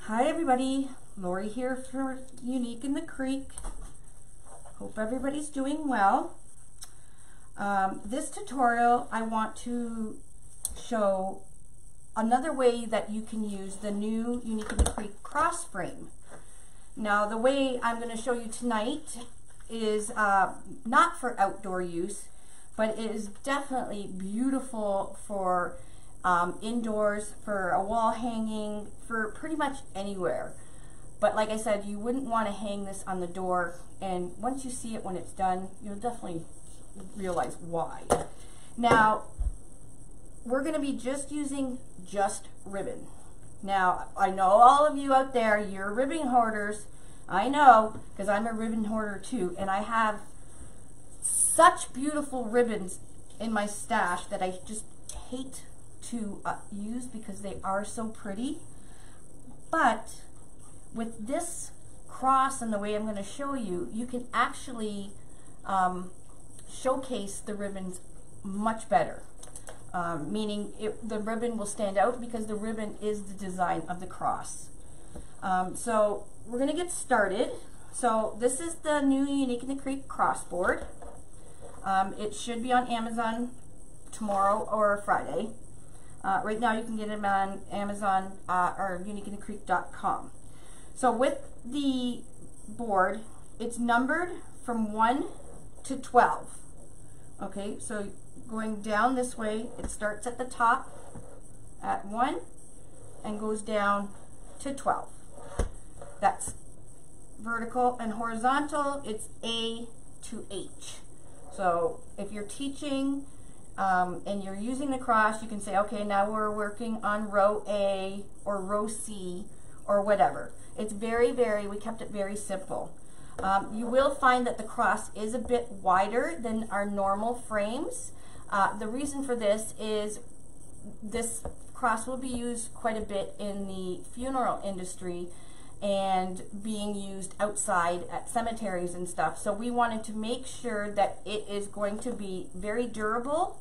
Hi everybody, Lori here for Unique in the Creek. Hope everybody's doing well. This tutorial I want to show another way that you can use the new Unique in the Creek cross frame. Now the way I'm going to show you tonight is not for outdoor use, but it is definitely beautiful for indoors, for a wall hanging, for pretty much anywhere. But like I said, you wouldn't want to hang this on the door, and once you see it when it's done, you'll definitely realize why. Now, we're going to be just using just ribbon. Now, I know all of you out there, you're ribbon hoarders. I know, because I'm a ribbon hoarder too, and I have such beautiful ribbons in my stash that I just hate to use because they are so pretty. But with this cross and the way I'm going to show you, you can actually showcase the ribbons much better. Meaning the ribbon will stand out because the ribbon is the design of the cross. So we're going to get started. So this is the new Unique in the Creek cross board. It should be on Amazon tomorrow or Friday. Right now you can get them on Amazon or uniqueinthecreek.com. So with the board, it's numbered from 1 to 12. Okay, so going down this way, it starts at the top at 1 and goes down to 12. That's vertical, and horizontal, it's A to H. So if you're teaching and you're using the cross, you can say, okay, now we're working on row A or row C or whatever. It's we kept it very simple. You will find that the cross is a bit wider than our normal frames. The reason for this is this cross will be used quite a bit in the funeral industry and being used outside at cemeteries and stuff. So we wanted to make sure that it is going to be very durable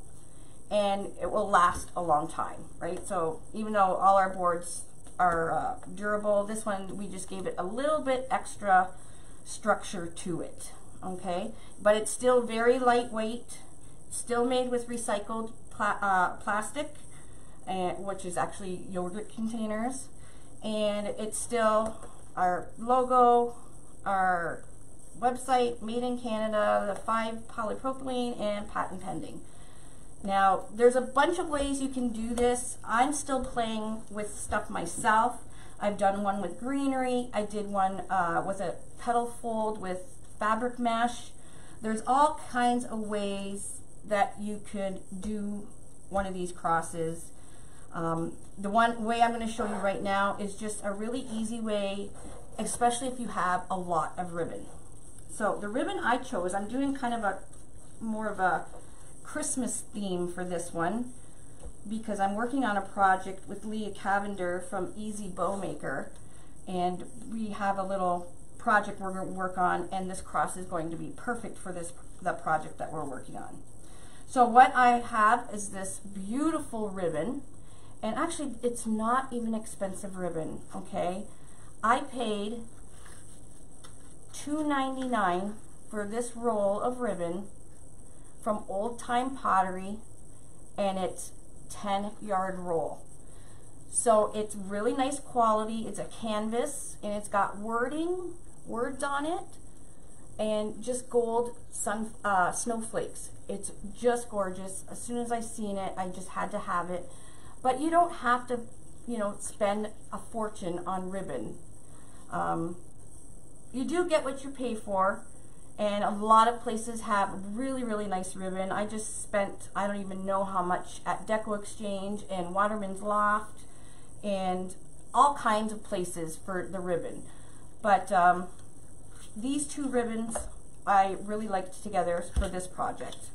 and it will last a long time, right? So even though all our boards are durable, this one we just gave it a little bit extra structure to it, okay? But it's still very lightweight, still made with recycled plastic, which is actually yogurt containers, and it's still our logo, our website, made in Canada, the 5 polypropylene, and patent pending. Now, there's a bunch of ways you can do this. I'm still playing with stuff myself. I've done one with greenery. I did one with a petal fold with fabric mesh. There's all kinds of ways that you could do one of these crosses. The one way I'm going to show you right now is just a really easy way, especially if you have a lot of ribbon. So the ribbon I chose, I'm doing kind of more of a Christmas theme for this one because I'm working on a project with Leah Cavender from Easy Bow Maker, and we have a little project we're going to work on, and this cross is going to be perfect for the project that we're working on. So what I have is this beautiful ribbon, and actually it's not even expensive ribbon, okay? I paid $2.99 for this roll of ribbon from Old Time Pottery, and it's 10-yard roll. So it's really nice quality. It's a canvas, and it's got words on it, and just gold snowflakes. It's just gorgeous. As soon as I seen it, I just had to have it. But you don't have to, you know, spend a fortune on ribbon. You do get what you pay for. And a lot of places have really, really nice ribbon. I just spent, I don't even know how much at Deco Exchange and Waterman's Loft and all kinds of places for the ribbon. But these two ribbons I really liked together for this project,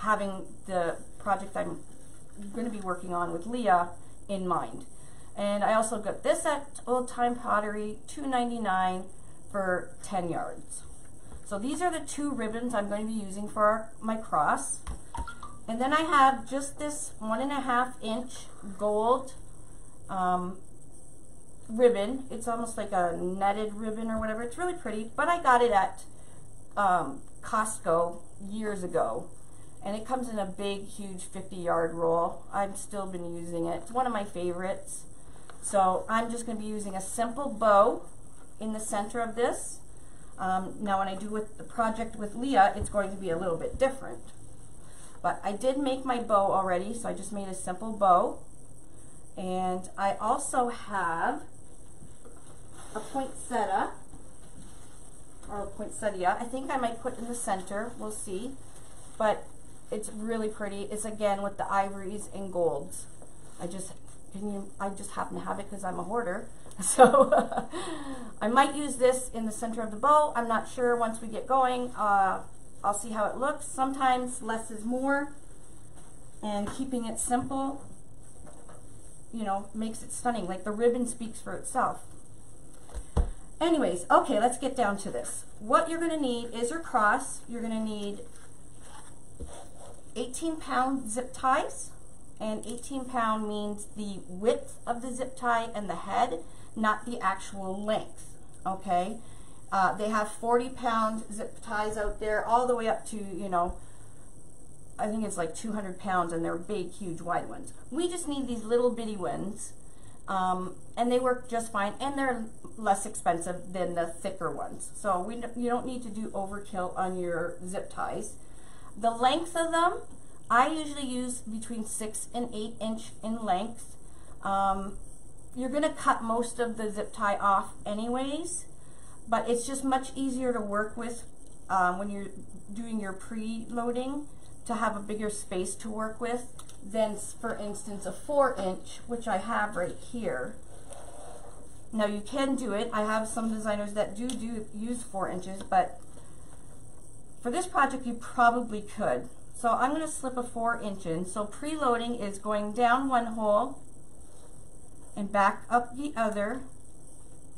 having the project I'm going to be working on with Leah in mind. And I also got this at Old Time Pottery, $2.99 for 10 yards. So these are the two ribbons I'm going to be using for my cross. And then I have just this 1.5 inch gold ribbon. It's almost like a netted ribbon or whatever. It's really pretty, but I got it at Costco years ago, and it comes in a big, huge 50-yard roll. I've still been using it. It's one of my favorites. So I'm just going to be using a simple bow in the center of this. Now when I do with the project with Leah, it's going to be a little bit different. But I did make my bow already, so I just made a simple bow. And I also have a poinsettia, or a poinsettia. I think I might put in the center, we'll see. But it's really pretty. It's again with the ivories and golds. I just happen to have it because I'm a hoarder. So I might use this in the center of the bow. I'm not sure. Once we get going, I'll see how it looks. Sometimes less is more, and keeping it simple, you know, makes it stunning. Like the ribbon speaks for itself. Anyways, okay, let's get down to this. What you're going to need is your cross. You're going to need 18-pound zip ties, and 18-pound means the width of the zip tie and the head, not the actual length, okay? They have 40-pound zip ties out there, all the way up to, you know, I think it's like 200 pounds, and they're big, huge, wide ones. We just need these little bitty ones, and they work just fine, and they're less expensive than the thicker ones. So you don't need to do overkill on your zip ties. The length of them, I usually use between 6 and 8 inch in length. You're going to cut most of the zip tie off anyways, but it's just much easier to work with when you're doing your pre-loading, to have a bigger space to work with than, for instance, a 4-inch, which I have right here. Now you can do it. I have some designers that do use 4 inches, but for this project you probably could. So I'm going to slip a 4-inch in. So preloading is going down one hole and back up the other,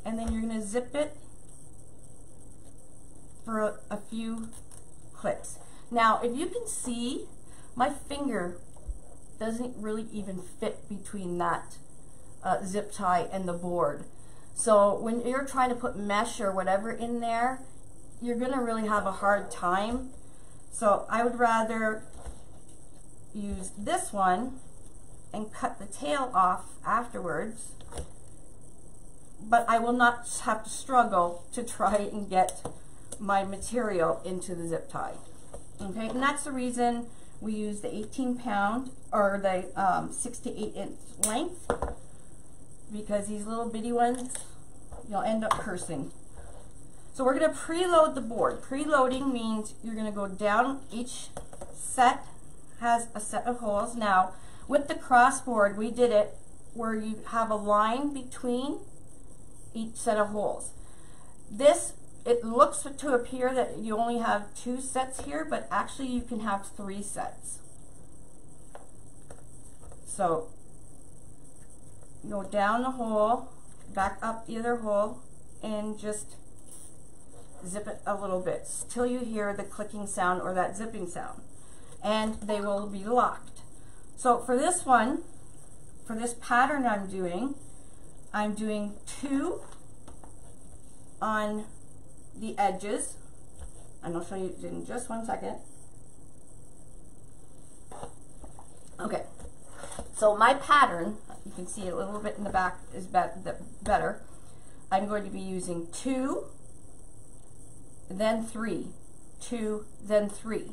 and then you're going to zip it for a few clicks. Now if you can see, my finger doesn't really even fit between that zip tie and the board. So when you're trying to put mesh or whatever in there, you're going to really have a hard time. So I would rather use this one and cut the tail off afterwards, but I will not have to struggle to try and get my material into the zip tie. Okay, and that's the reason we use the 18-pound or the 6 to 8 inch length, because these little bitty ones, you'll end up cursing. So we're going to preload the board. Preloading means you're going to go down. Each set has a set of holes. Now, with the crossboard, we did it where you have a line between each set of holes. This, it looks to appear that you only have 2 sets here, but actually you can have 3 sets. So, go down the hole, back up the other hole, and just zip it a little bit till you hear the clicking sound or that zipping sound, and they will be locked. So for this one, for this pattern I'm doing 2 on the edges, and I'll show you in just one second. Okay, so my pattern, you can see a little bit in the back is better. I'm going to be using 2, then 3, 2, then 3.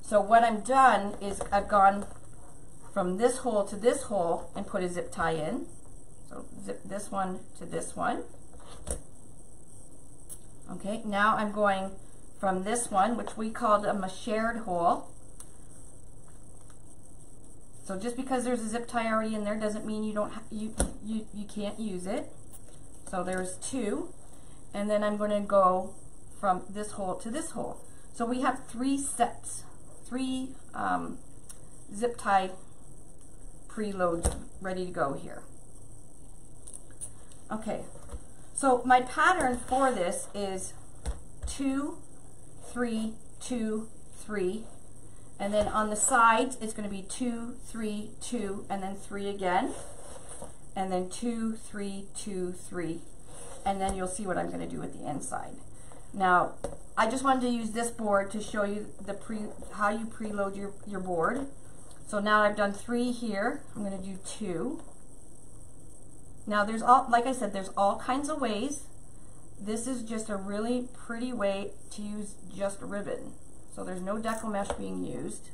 So what I'm done is I've gone from this hole to this hole and put a zip tie in. So zip this one to this one. Okay, now I'm going from this one, which we called a shared hole. So just because there's a zip tie already in there doesn't mean you don't you can't use it. So there's 2, and then I'm going to go from this hole to this hole. So we have 3 sets, 3 zip tie preloads ready to go here. Okay, so my pattern for this is 2, 3, 2, 3, and then on the sides it's going to be 2, 3, 2, and then 3 again. and then 2, 3, 2, 3, and then you'll see what I'm going to do with the inside. Now, I just wanted to use this board to show you how you preload your board. So now I've done 3 here. I'm going to do 2. Now there's like I said, there's all kinds of ways. This is just a really pretty way to use just ribbon. So there's no deco mesh being used.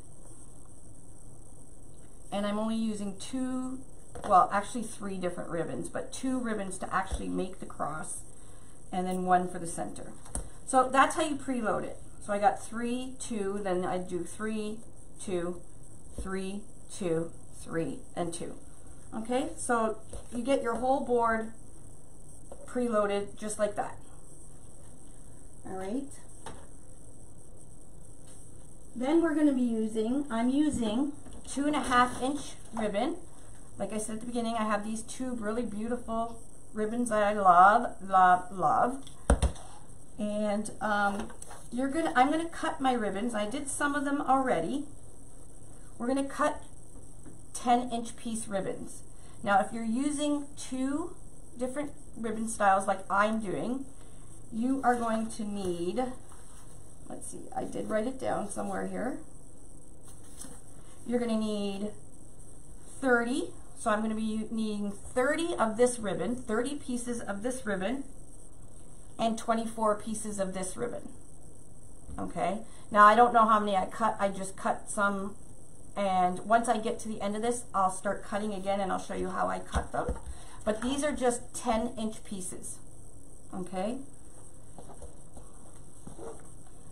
And I'm only using 2, well actually 3 different ribbons, but 2 ribbons to actually make the cross, and then 1 for the center. So that's how you preload it. So I got 3, 2, then I do 3, 2, 3, 2, 3, and 2. Okay, so you get your whole board preloaded just like that. All right. Then we're going to be using, I'm using 2.5-inch ribbon. Like I said at the beginning, I have these 2 really beautiful ribbons that I love, love, love. And I'm going to cut my ribbons. I did some of them already. We're going to cut 10-inch piece ribbons. Now, if you're using 2 different ribbon styles like I'm doing, you are going to need, let's see, I did write it down somewhere here. You're going to need 30. So I'm going to be needing 30 of this ribbon, 30 pieces of this ribbon, and 24 pieces of this ribbon. Okay, now I don't know how many I cut. I just cut some, and once I get to the end of this, I'll start cutting again and I'll show you how I cut them. But these are just 10-inch pieces. Okay,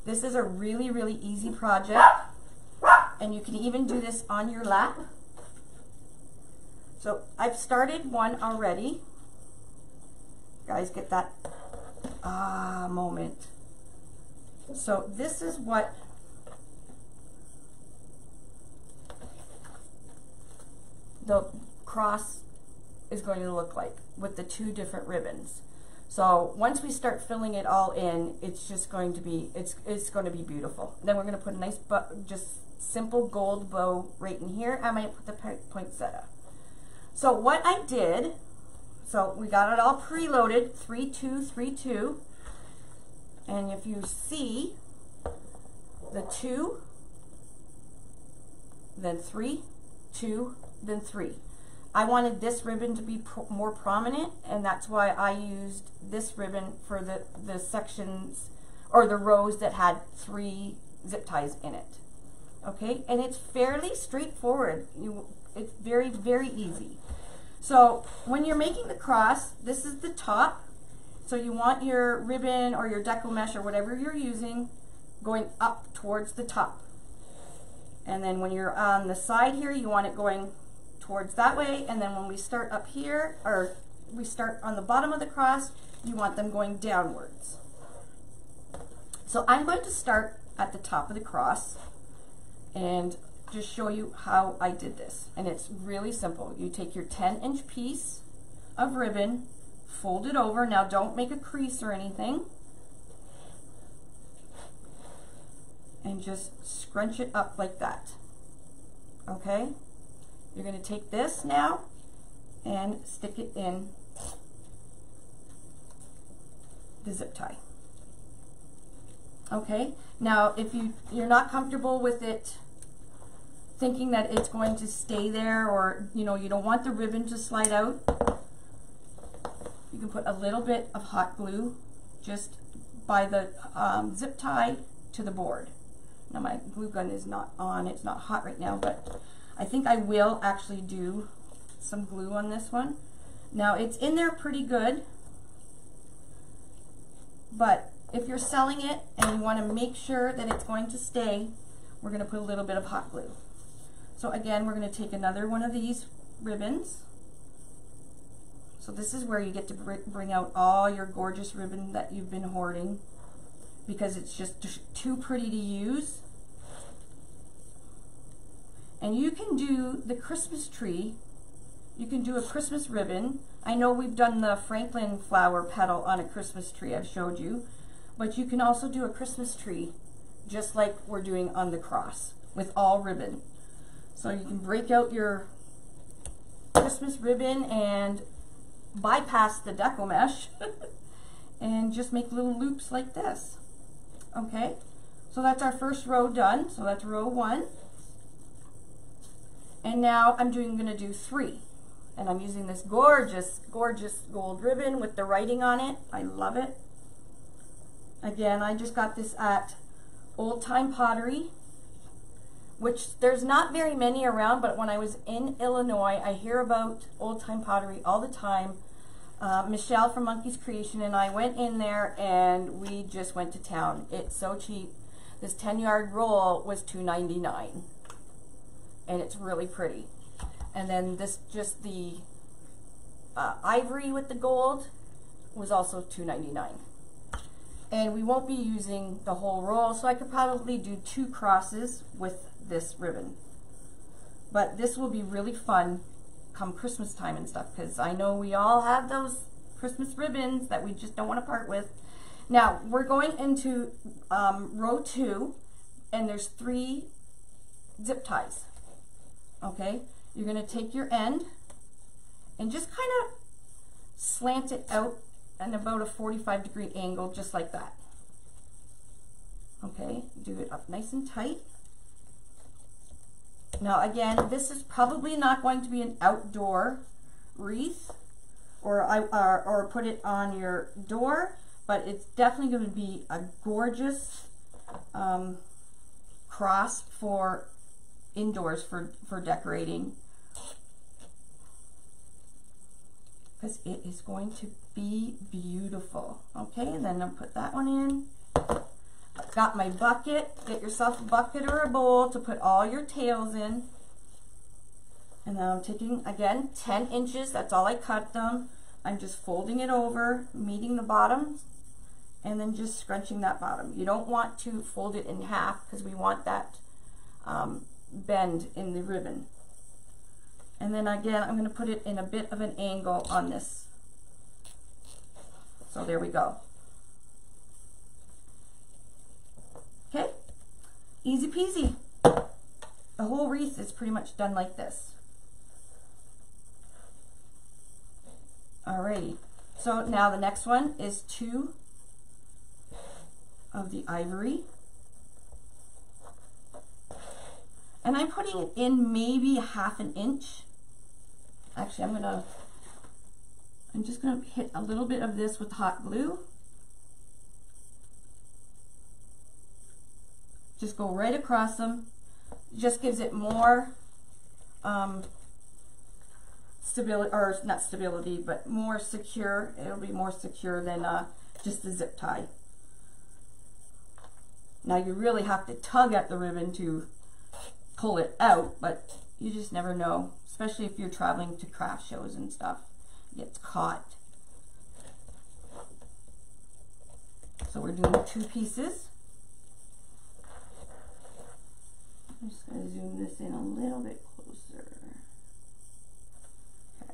this is a really, really easy project, and you can even do this on your lap. So I've started one already. Guys, get that moment. So this is what the cross is going to look like with the 2 different ribbons. So once we start filling it all in, it's just going to be, it's going to be beautiful. Then we're going to put a nice, just simple gold bow right in here. I might put the poinsettia. So what I did, so we got it all preloaded, 3, 2, 3, 2. And if you see the 2, then 3, 2, then 3. I wanted this ribbon to be more prominent, and that's why I used this ribbon for the sections or the rows that had 3 zip ties in it. Okay, and it's fairly straightforward. It's very, very easy. So when you're making the cross, this is the top. So you want your ribbon or your deco mesh or whatever you're using going up towards the top. And then when you're on the side here, you want it going towards that way. And then when we start up here, or we start on the bottom of the cross, you want them going downwards. So I'm going to start at the top of the cross and just show you how I did this. And it's really simple. You take your 10-inch piece of ribbon, fold it over. Now don't make a crease or anything. And just scrunch it up like that. Okay? You're going to take this now and stick it in the zip tie. Okay? Now if you're not comfortable with it thinking that it's going to stay there, or you don't want the ribbon to slide out, you can put a little bit of hot glue just by the zip tie to the board. Now my glue gun is not on, it's not hot right now, but I think I will actually do some glue on this one. Now it's in there pretty good, but if you're selling it and you want to make sure that it's going to stay, we're going to put a little bit of hot glue. So again, we're going to take another one of these ribbons. So this is where you get to bring out all your gorgeous ribbon that you've been hoarding, because it's just too pretty to use. And you can do the Christmas tree. You can do a Christmas ribbon. I know we've done the Franklin flower petal on a Christmas tree, I've showed you. But you can also do a Christmas tree just like we're doing on the cross with all ribbon. So you can break out your Christmas ribbon and bypass the deco mesh and just make little loops like this. Okay, so that's our first row done. So that's row 1. And now I'm going to do 3. And I'm using this gorgeous, gorgeous gold ribbon with the writing on it. I love it. Again, I just got this at Old Time Pottery, which there's not very many around, but when I was in Illinois, I hear about Old Time Pottery all the time. Michelle from Monkey's Creation and I went in there and we just went to town. It's so cheap. This 10-yard roll was $2.99 and it's really pretty. And then this, just the ivory with the gold was also $2.99. And we won't be using the whole roll, so I could probably do 2 crosses with this ribbon. But this will be really fun come Christmas time and stuff, because I know we all have those Christmas ribbons that we just don't want to part with. Now we're going into row 2, and there's 3 zip ties. Okay, you're going to take your end and just kind of slant it out at about a 45-degree angle, just like that. Okay, do it up nice and tight. Now again, this is probably not going to be an outdoor wreath, or put it on your door, but it's definitely going to be a gorgeous cross for indoors for decorating, because it is going to be beautiful. Okay, and then I'll put that one in. Got my bucket. Get yourself a bucket or a bowl to put all your tails in. And now I'm taking, again, 10 inches. That's all I cut them. I'm just folding it over, meeting the bottoms, and then just scrunching that bottom. You don't want to fold it in half because we want that bend in the ribbon. And then again, I'm going to put it in a bit of an angle on this. So there we go. Okay, easy peasy. The whole wreath is pretty much done like this. Alrighty, so now the next one is 2 of the ivory. And I'm putting it in maybe 1/2 inch. Actually, I'm just gonna hit a little bit of this with hot glue. Just go right across them. Just gives it more stability, or not stability, but more secure. It'll be more secure than just the zip tie. Now you really have to tug at the ribbon to pull it out, but you just never know, especially if you're traveling to craft shows and stuff. It gets caught. So we're doing 2 pieces. I'm just going to zoom this in a little bit closer. Okay.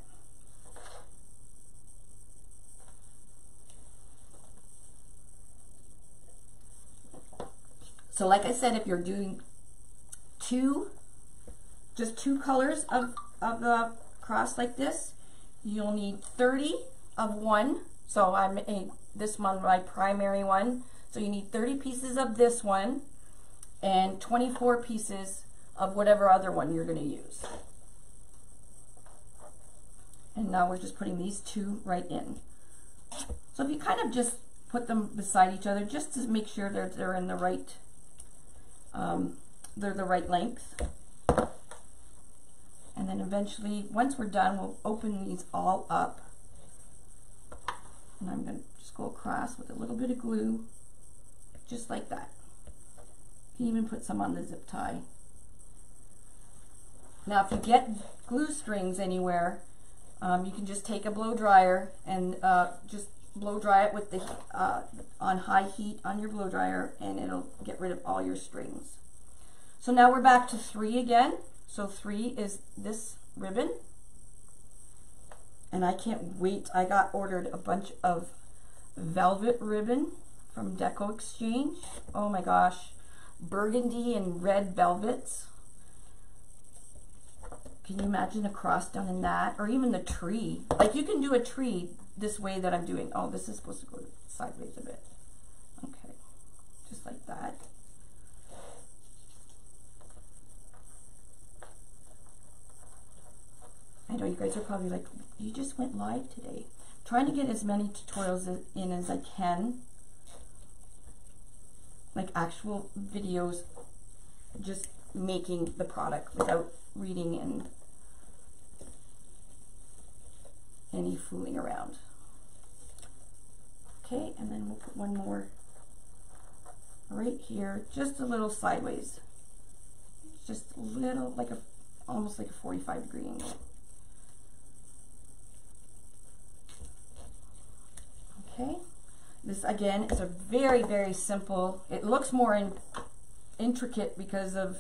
So like I said, if you're doing just two colors of the cross like this, you'll need 30 of one. So I made this one my primary one. So you need 30 pieces of this one and 24 pieces of whatever other one you're going to use. And now we're just putting these 2 right in. So if you kind of just put them beside each other just to make sure they're in the right, they're the right length. And then eventually, once we're done, we'll open these all up. And I'm going to just go across with a little bit of glue, just like that. You can even put some on the zip tie. Now, if you get glue strings anywhere, you can just take a blow dryer and just blow dry it with the on high heat on your blow dryer, and it'll get rid of all your strings. So now we're back to 3 again. So 3 is this ribbon, and I can't wait. I got ordered a bunch of velvet ribbon from Deco Exchange. Oh my gosh, burgundy and red velvets. Can you imagine a cross done in that? Or even the tree. Like you can do a tree this way that I'm doing. Oh, this is supposed to go sideways a bit. Okay, just like that. I know you guys are probably like, you just went live today. I'm trying to get as many tutorials in as I can. Like actual videos, just making the product without reading and any fooling around. Okay, and then we'll put one more right here, just a little sideways. Just a little, like almost like a 45-degree angle. Okay, this again is a very, very simple, it looks more intricate because of,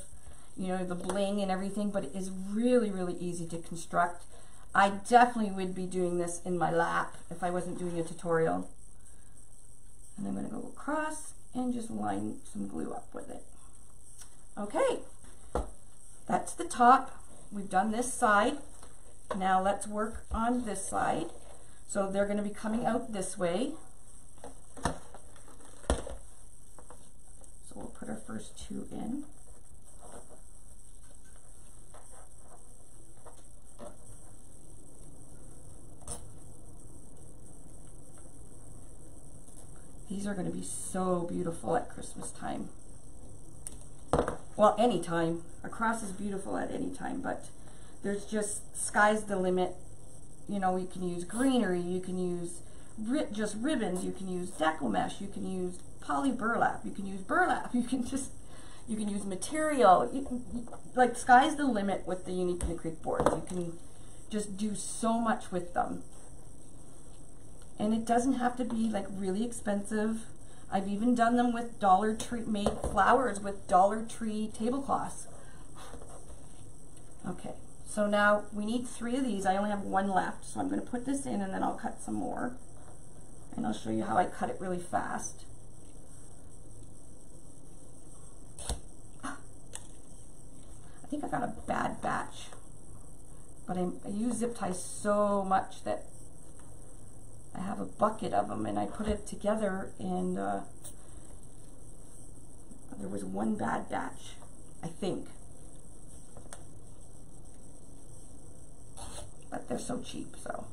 you know, the bling and everything, but it is really, really easy to construct. I definitely would be doing this in my lap if I wasn't doing a tutorial. And I'm going to go across and just line some glue up with it. Okay, that's the top. We've done this side. Now let's work on this side. So they're going to be coming out this way. So we'll put our first two in. These are going to be so beautiful at Christmas time. Well, anytime. A cross is beautiful at any time, but there's just, sky's the limit. You know, you can use greenery, you can use just ribbons, you can use deco mesh, you can use poly burlap, you can use burlap, you can use material. Like, sky's the limit with the Unique Pinna Creek boards. You can just do so much with them. And it doesn't have to be like really expensive. I've even done them with Dollar Tree, made flowers with Dollar Tree tablecloths. Okay, so now we need 3 of these. I only have 1 left, so I'm going to put this in and then I'll cut some more. And I'll show you how I cut it really fast. I think I got a bad batch, but I use zip ties so much that I have a bucket of them, and I put it together, and there was 1 bad batch, I think. But they're so cheap, so.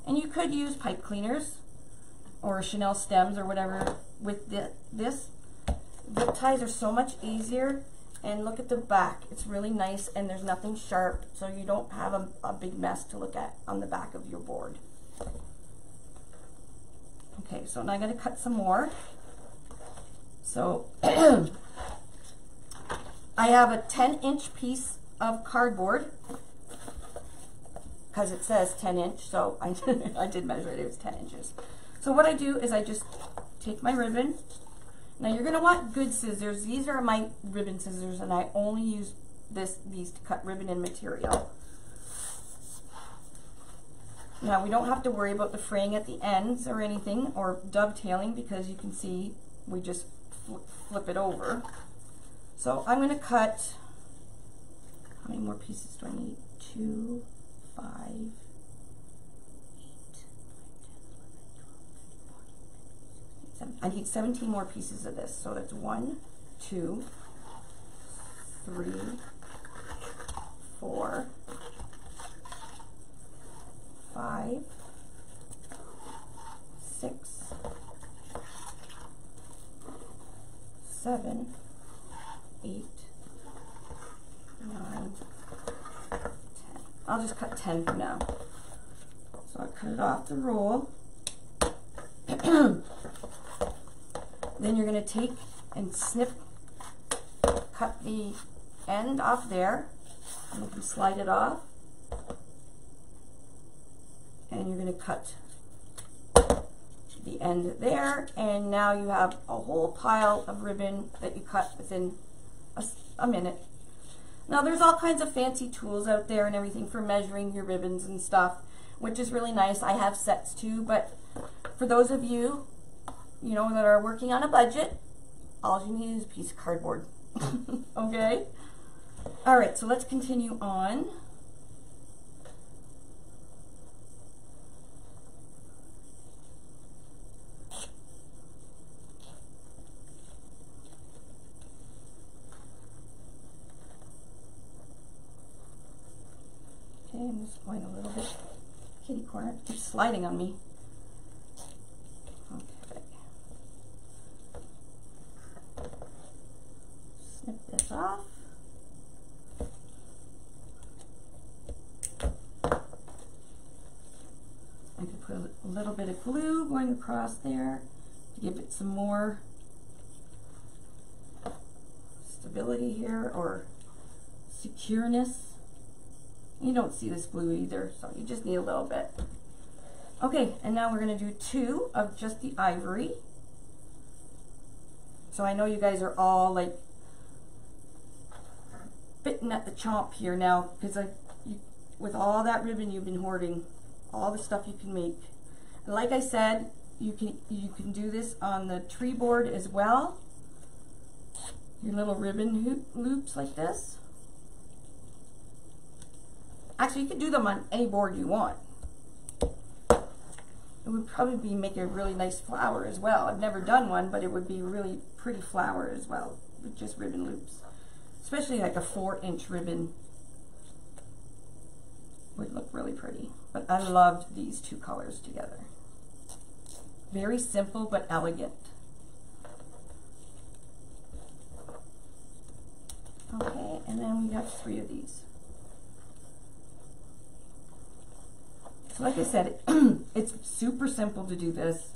And you could use pipe cleaners or Chanel stems or whatever with this. Zip ties are so much easier, and look at the back. It's really nice, and there's nothing sharp, so you don't have a big mess to look at on the back of your board. Okay, so now I'm going to cut some more. So I have a 10-inch piece of cardboard because it says 10-inch, so I did measure it. It was 10 inches. So what I do is I just take my ribbon. Now you're going to want good scissors. These are my ribbon scissors, and I only use these to cut ribbon and material. Now we don't have to worry about the fraying at the ends or anything, or dovetailing, because you can see we just flip it over. So I'm going to cut, how many more pieces do I need? 2, 5, 8, 7. I need 17 more pieces of this. So that's 1, 2, 3, 4, 5, 6, 7, 8, 9, 10. I'll just cut 10 for now. So I'll cut it off the roll. Then you're going to take and cut the end off there, and you can slide it off. And you're going to cut the end there, and now you have a whole pile of ribbon that you cut within a minute. Now there's all kinds of fancy tools out there and everything for measuring your ribbons and stuff, which is really nice. I have sets too, but for those of you, you know, that are working on a budget, all you need is a piece of cardboard. Okay? All right, so let's continue on. Okay, I'm just going a little bit kitty corner. It keeps sliding on me. Okay. Snip this off. I could put a little bit of glue going across there to give it some more stability here, or secureness. You don't see this glue either, so you just need a little bit. Okay, and now we're going to do 2 of just the ivory. So I know you guys are all like bitten at the chomp here now, because with all that ribbon you've been hoarding, all the stuff you can make. And like I said, you can do this on the tree board as well. Your little ribbon loops like this. Actually, you could do them on any board you want. It would probably make a really nice flower as well. I've never done one, but it would be a really pretty flower as well with just ribbon loops. Especially like a 4-inch ribbon would look really pretty. But I loved these 2 colors together. Very simple but elegant. Okay, and then we have 3 of these. So like I said, it's super simple to do this.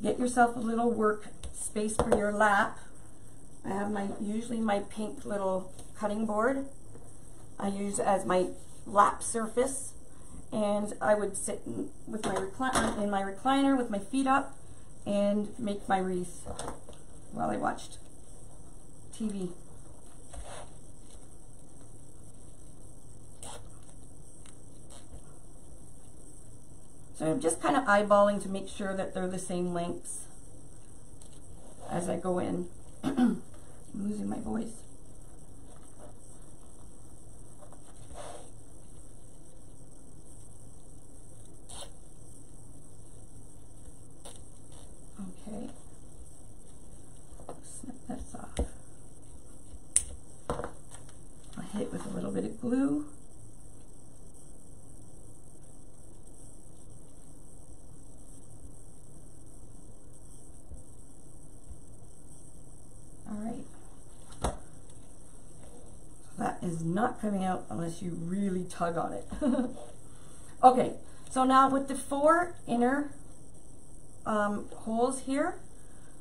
Get yourself a little work space for your lap. I have usually my pink little cutting board I use as my lap surface, and I would sit with my in my recliner with my feet up and make my wreath while I watched TV. So I'm just kind of eyeballing to make sure that they're the same lengths as I go in. I'm losing my voice. Okay. Snip this off. I'll hit it with a little bit of glue. Is not coming out unless you really tug on it. Okay, so now with the 4 inner holes here,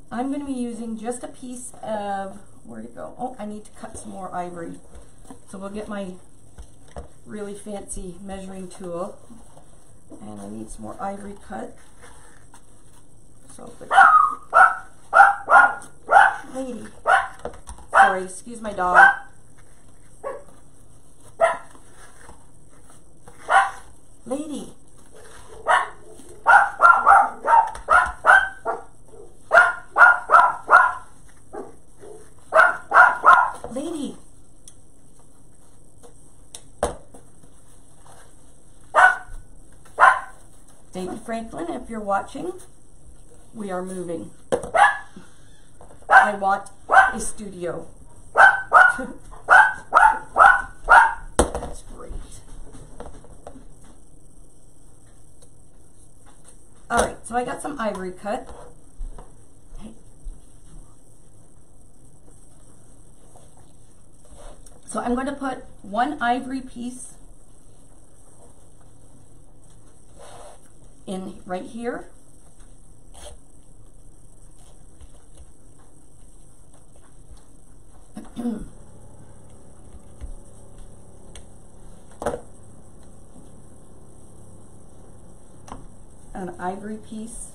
I'm going to be using just a piece of, where'd it go? Oh, I need to cut some more ivory. So we'll get my really fancy measuring tool, and I need some more ivory cut. So lady, sorry, excuse my dog. Lady. Lady. David Franklin, if you're watching, we are moving. I want a studio. That's great. All right, so I got some ivory cut. So I'm going to put 1 ivory piece in right here. An ivory piece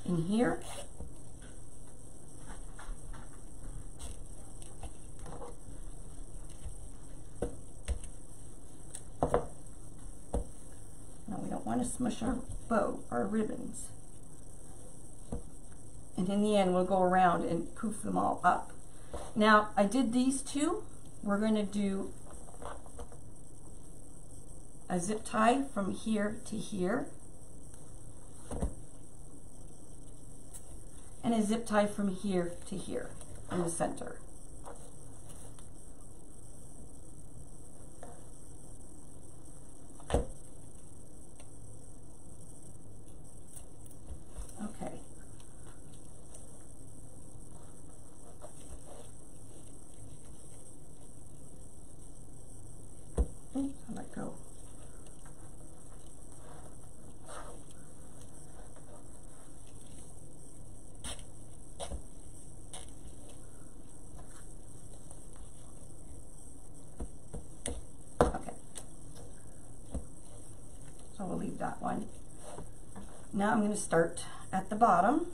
in here. Now we don't want to smush our bow, our ribbons. And in the end, we'll go around and poof them all up. Now, I did these two. We're going to do a zip tie from here to here, and a zip tie from here to here in the center. Okay. Oops, I let go. So we'll leave that one. Now I'm going to start at the bottom.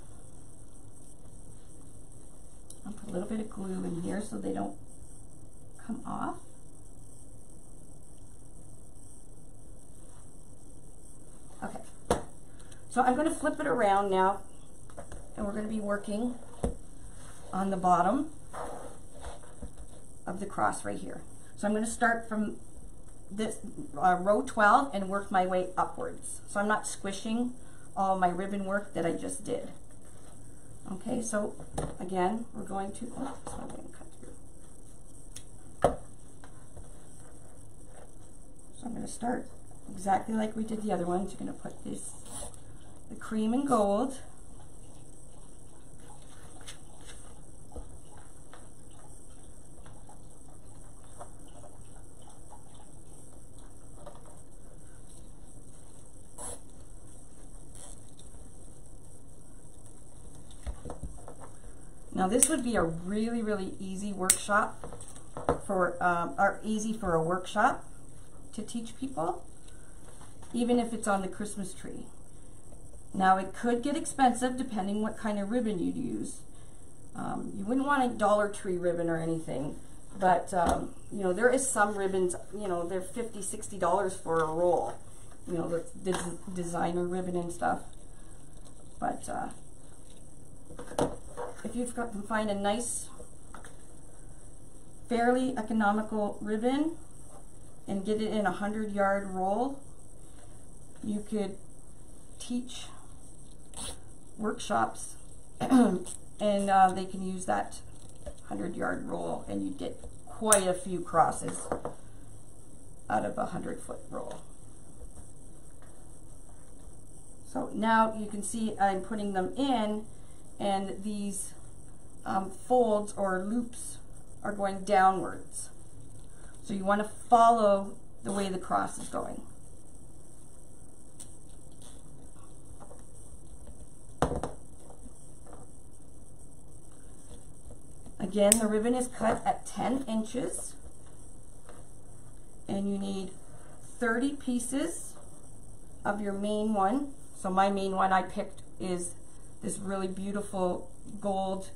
I'll put a little bit of glue in here so they don't come off. Okay. So I'm going to flip it around now, and we're going to be working on the bottom of the cross right here. So I'm going to start from this row 12 and work my way upwards. So I'm not squishing all my ribbon work that I just did. Okay, so again, we're going to, oh, this one didn't cut through. So I'm going to start exactly like we did the other ones. You're going to put this, the cream and gold. Now this would be a really, really easy workshop for, or easy for a workshop to teach people, even if it's on the Christmas tree. Now it could get expensive depending what kind of ribbon you'd use. You wouldn't want a Dollar Tree ribbon or anything, but you know, there is some ribbons, you know, they're $50, $60 for a roll, you know, the designer ribbon and stuff. But if you can find a nice, fairly economical ribbon and get it in a 100-yard roll, you could teach workshops and they can use that 100-yard roll, and you get quite a few crosses out of a 100-foot roll. So now you can see I'm putting them in, and these folds or loops are going downwards. So you want to follow the way the cross is going. Again, the ribbon is cut at 10 inches, and you need 30 pieces of your main one. So my main one I picked is this really beautiful gold.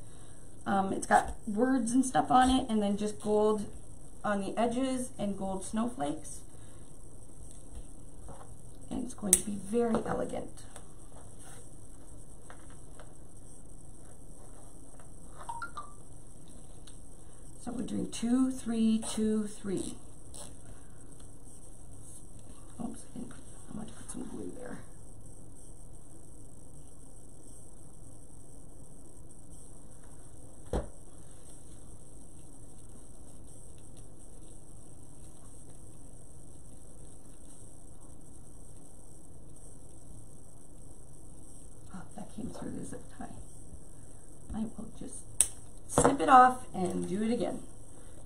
It's got words and stuff on it, and then just gold on the edges and gold snowflakes. And it's going to be very elegant. So we're doing 2, 3, 2, 3. Oops, I want to put some glue there. Through the zip tie. I will just snip it off and do it again.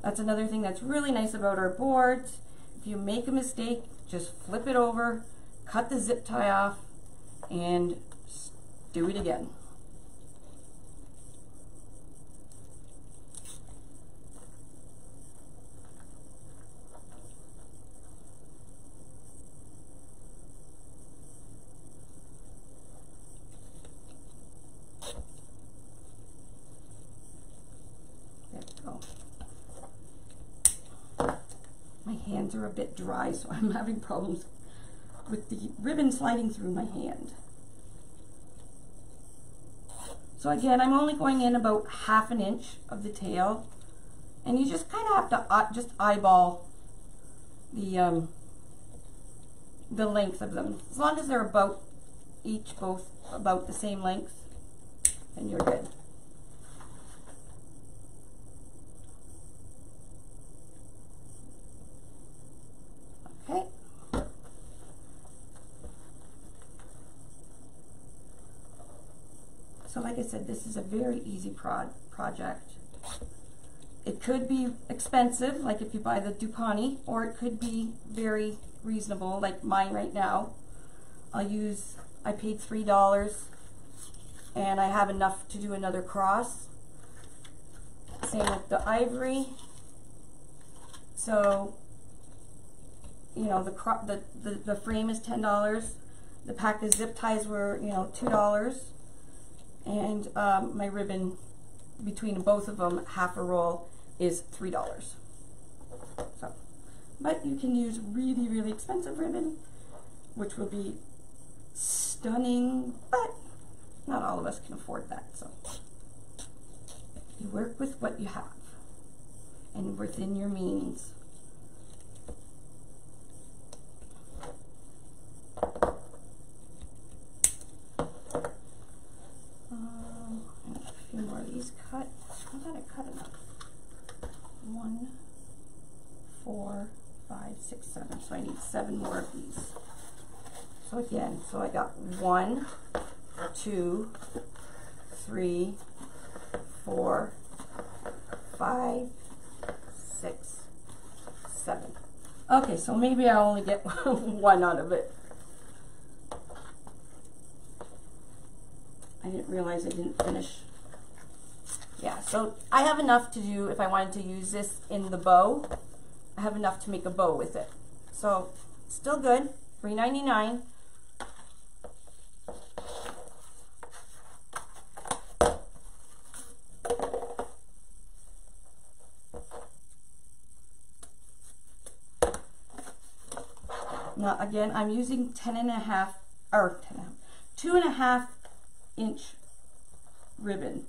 That's another thing that's really nice about our boards. If you make a mistake, just flip it over, cut the zip tie off, and do it again. Are a bit dry, so I'm having problems with the ribbon sliding through my hand. So again, I'm only going in about 1/2 inch of the tail, and you just kind of have to just eyeball the length of them. As long as they're about both about the same length, then you're good. Okay. So like I said, this is a very easy project. It could be expensive, like if you buy the Dupani, or it could be very reasonable, like mine right now. I paid $3, and I have enough to do another cross. Same with the ivory. So, you know, the frame is $10. The pack of zip ties were, you know, $2. And my ribbon, between both of them, 1/2 a roll, is $3. So, but you can use really, really expensive ribbon, which will be stunning, but not all of us can afford that. So you work with what you have and within your means. A few more of these cut. I thought I cut enough. 1, 4, 5, 6, 7. So I need 7 more of these. So again, so I got 1, 2, 3, 4, 5, 6, 7. Okay, so maybe I'll only get 1 out of it. I didn't realize I didn't finish. Yeah, so I have enough to do, if I wanted to use this in the bow, I have enough to make a bow with it. So, still good, $3.99. Now again, I'm using 2.5 inch ribbon.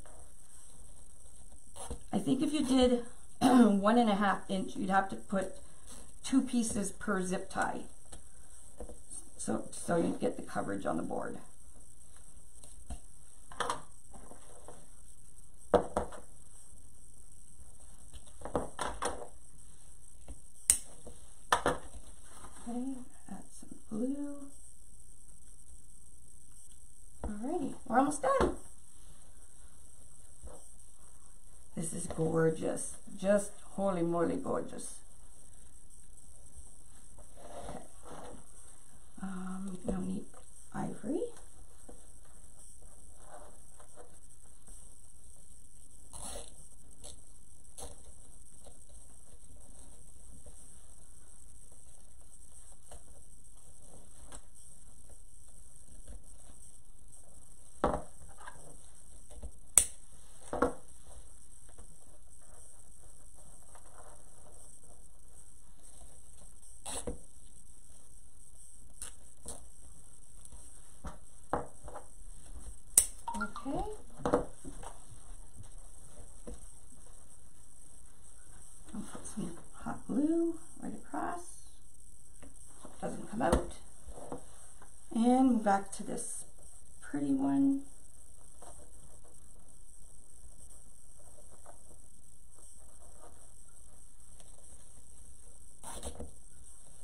I think if you did 1.5 inch, you'd have to put 2 pieces per zip tie. So you'd get the coverage on the board. Okay, add some glue. Alrighty, we're almost done. This is gorgeous, just holy moly gorgeous. Okay. Now we need ivory. Okay. I'll put some hot glue right across so it doesn't come out. And move back to this pretty one.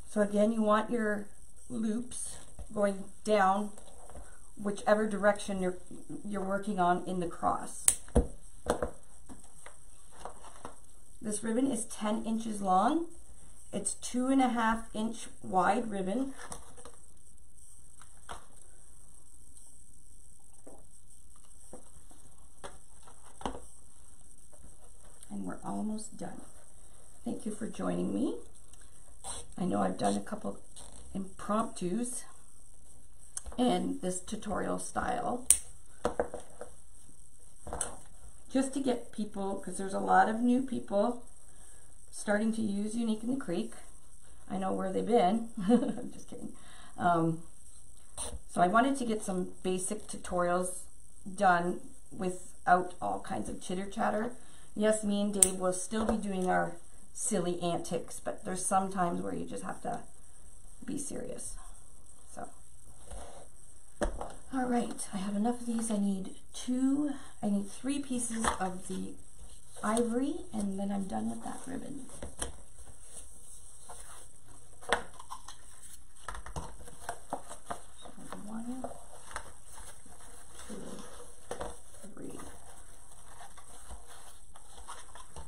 So again, you want your loops going down whichever direction you're working on in the cross. This ribbon is 10 inches long. It's 2.5 inch wide ribbon. And we're almost done. Thank you for joining me. I know I've done a couple impromptus in this tutorial style, just to get people, because there's a lot of new people starting to use Unique in the Creek. I know where they've been. I'm just kidding. So I wanted to get some basic tutorials done without all kinds of chitter chatter. Yes, me and Dave will still be doing our silly antics, but there's some times where you just have to be serious. So, all right, I have enough of these. I need 3 pieces of the ivory, and then I'm done with that ribbon.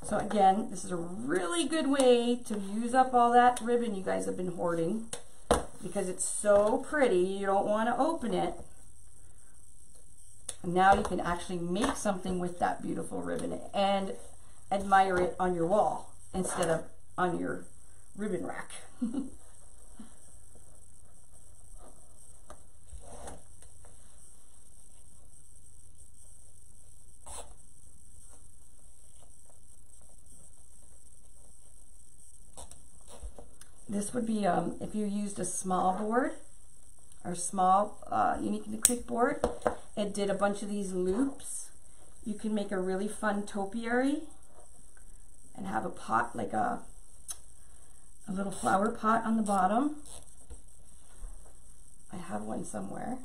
So again, this is a really good way to use up all that ribbon you guys have been hoarding, because it's so pretty. You don't want to open it. And now you can actually make something with that beautiful ribbon and admire it on your wall instead of on your ribbon rack. This would be if you used a small board or small Unique and Creek board. It did a bunch of these loops. You can make a really fun topiary and have a pot, like a little flower pot on the bottom. I have one somewhere.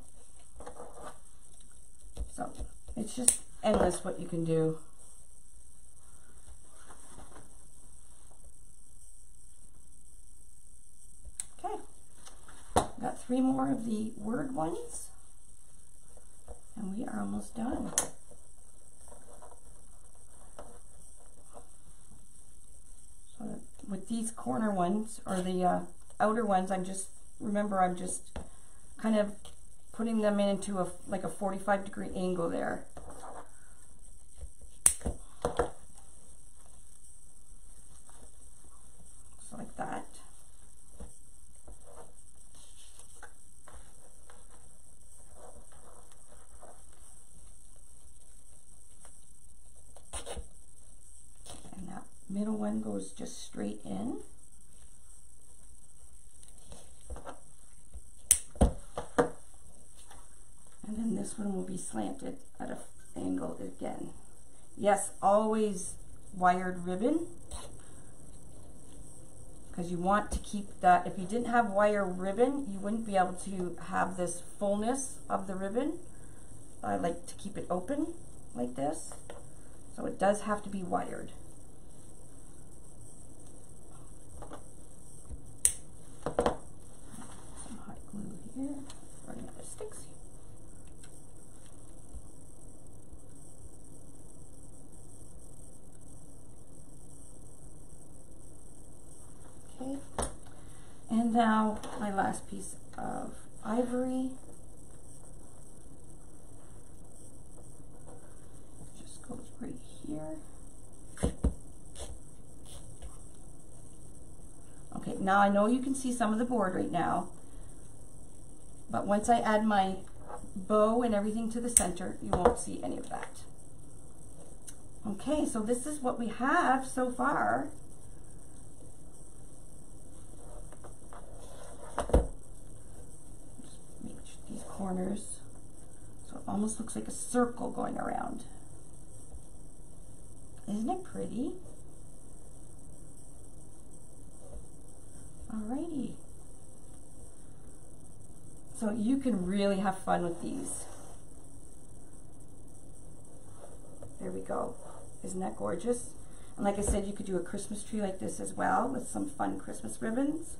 So it's just endless what you can do. Got 3 more of the word ones, and we are almost done. So with these corner ones, or the outer ones, I'm just kind of putting them into like a 45-degree angle there. So like that. Middle one goes just straight in. And then this one will be slanted at an angle again. Yes, always wired ribbon, because you want to keep that. If you didn't have wire ribbon, you wouldn't be able to have this fullness of the ribbon. I like to keep it open like this, so it does have to be wired. Here, running out of sticks. Okay, and now my last piece of ivory. Just goes right here. Okay, now I know you can see some of the board right now. But once I add my bow and everything to the center, you won't see any of that. Okay, so this is what we have so far. Just make these corners so it almost looks like a circle going around. Isn't it pretty? Alrighty. So you can really have fun with these. There we go. Isn't that gorgeous? And like I said, you could do a Christmas tree like this as well with some fun Christmas ribbons.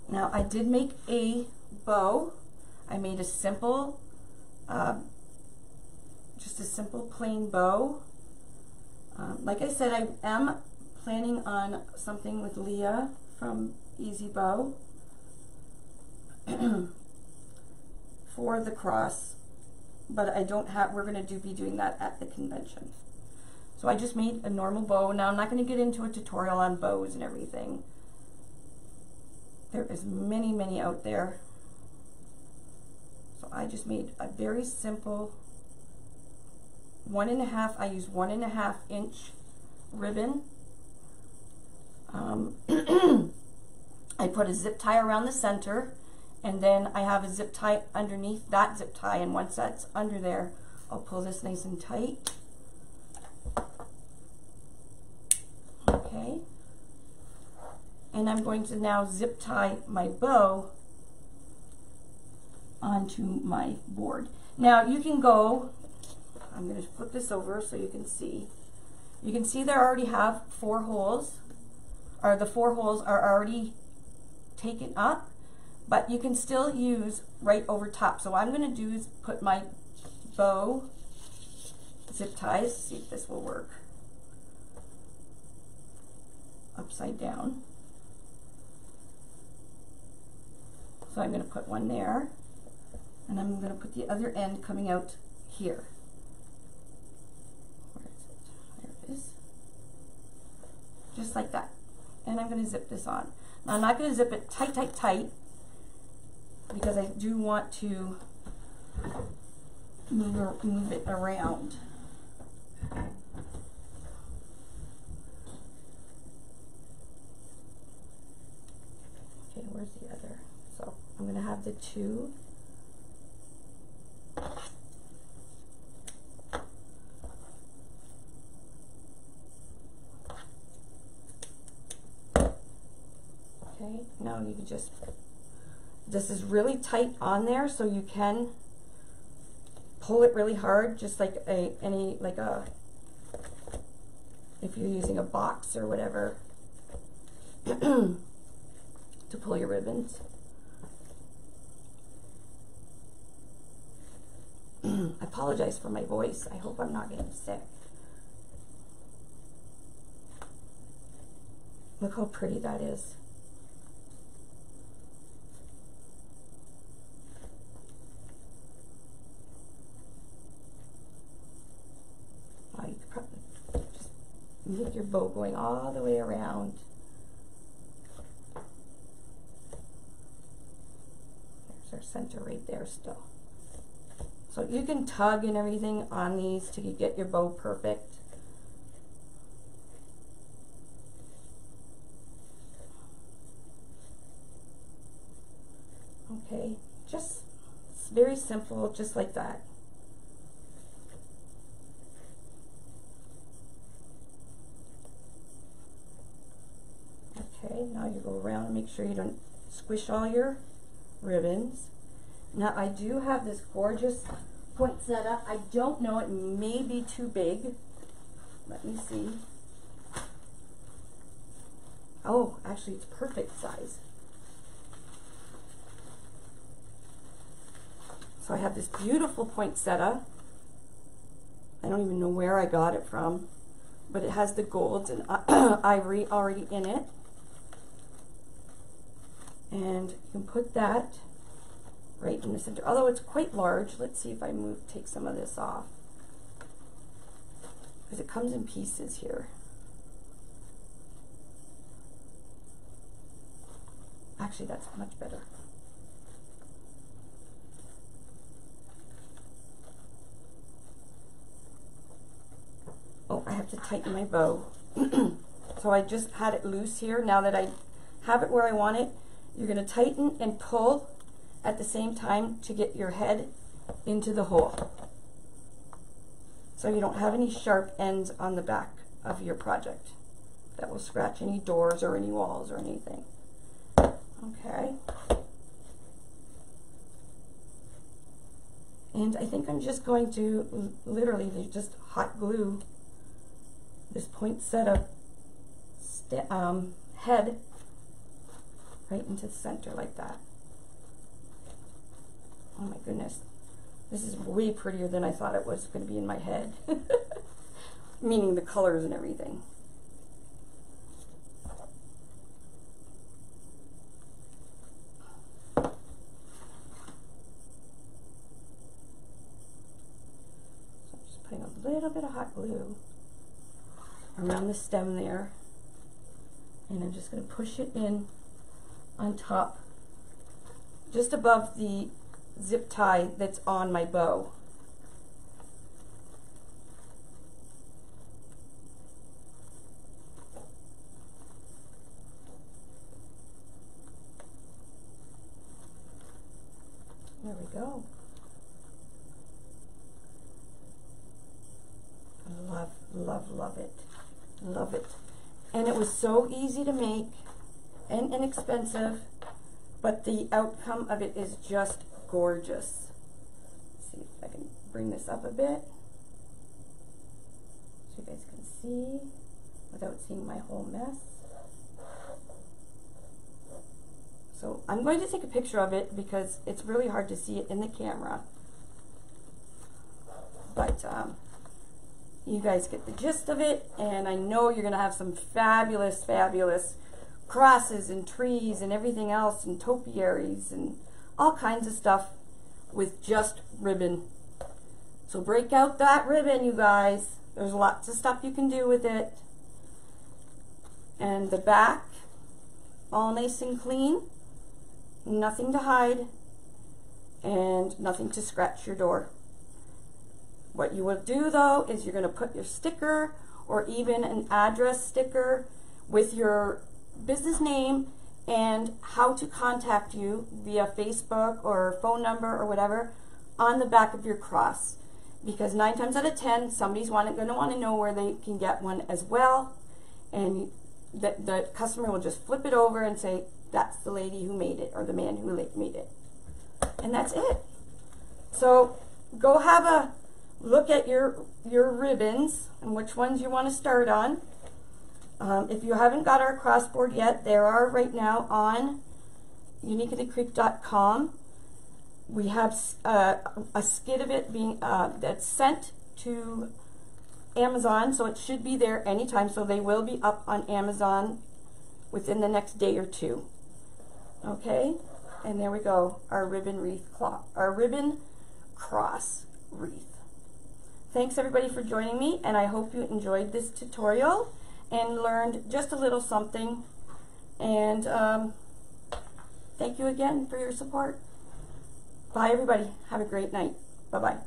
Now I did make a bow. I made a simple, just a simple plain bow. Like I said, I am planning on something with Leah from Easy Bow for the cross, but I don't have, we're going to be doing that at the convention. So I just made a normal bow. Now I'm not going to get into a tutorial on bows and everything. There is many out there. So I just made a very simple 1.5, I used 1.5 inch ribbon. I put a zip tie around the center, and then I have a zip tie underneath that zip tie, and once that's under there, I'll pull this nice and tight. Okay. And I'm going to now zip tie my bow onto my board. Now you can go, I'm going to flip this over so you can see. You can see there I already have 4 holes, or the 4 holes are already taken up, but you can still use right over top. So what I'm going to do is put my bow zip ties, see if this will work, upside down. So I'm going to put one there, and I'm going to put the other end coming out here. Where is it? There it is. Just like that. And I'm going to zip this on. Now I'm not going to zip it tight, tight, tight, because I do want to move it around. Okay, where's the other? So I'm going to have the 2. Okay, now you can just, this is really tight on there, so you can pull it really hard, just like if you're using a box or whatever to pull your ribbons. I apologize for my voice. I hope I'm not getting sick. Look how pretty that is. Oh, you could probably just make your bow going all the way around. There's our center right there still. So you can tug and everything on these till you get your bow perfect. Okay, just, it's very simple, just like that. Okay, now you go around and make sure you don't squish all your ribbons. Now I do have this gorgeous poinsettia. I don't know, it may be too big. Let me see. Oh, actually it's perfect size. So I have this beautiful poinsettia. I don't even know where I got it from, but it has the golds and ivory already in it. And you can put that right in the center. Although it's quite large, let's see if I take some of this off, because it comes in pieces here. Actually, that's much better. Oh, I have to tighten my bow. So I just had it loose here. Now that I have it where I want it, you're going to tighten and pull at the same time to get your head into the hole, so you don't have any sharp ends on the back of your project that will scratch any doors or any walls or anything. Okay. And I think I'm just going to literally just hot glue this poinsettia head right into the center like that. Oh my goodness, this is way prettier than I thought it was going to be in my head. Meaning the colors and everything. So I'm just putting a little bit of hot glue around the stem there, and I'm just going to push it in on top, just above the zip tie that's on my bow. There we go. love, love, love it. Love it. And it was so easy to make and inexpensive, but the outcome of it is just gorgeous. Let's see if I can bring this up a bit so you guys can see without seeing my whole mess. So I'm going to take a picture of it because it's really hard to see it in the camera. But you guys get the gist of it, and I know you're going to have some fabulous, fabulous crosses and trees and everything else and topiaries and all kinds of stuff with just ribbon. So break out that ribbon, you guys. There's lots of stuff you can do with it. And the back, all nice and clean, nothing to hide, and nothing to scratch your door. What you will do though is you're going to put your sticker or even an address sticker with your business name and how to contact you via Facebook or phone number or whatever on the back of your cross, because 9 times out of 10 somebody's going to want to know where they can get one as well, and the customer will just flip it over and say that's the lady who made it or the man who made it, and that's it. So go have a look at your ribbons and which ones you want to start on. If you haven't got our crossboard yet, there are right now on uniqueinthecreek.com. We have a skid of it being that's sent to Amazon, so it should be there anytime. So they will be up on Amazon within the next day or two. Okay, and there we go, our ribbon cross wreath. Thanks everybody for joining me, and I hope you enjoyed this tutorial and learned just a little something. And thank you again for your support. Bye everybody. Have a great night. Bye-bye.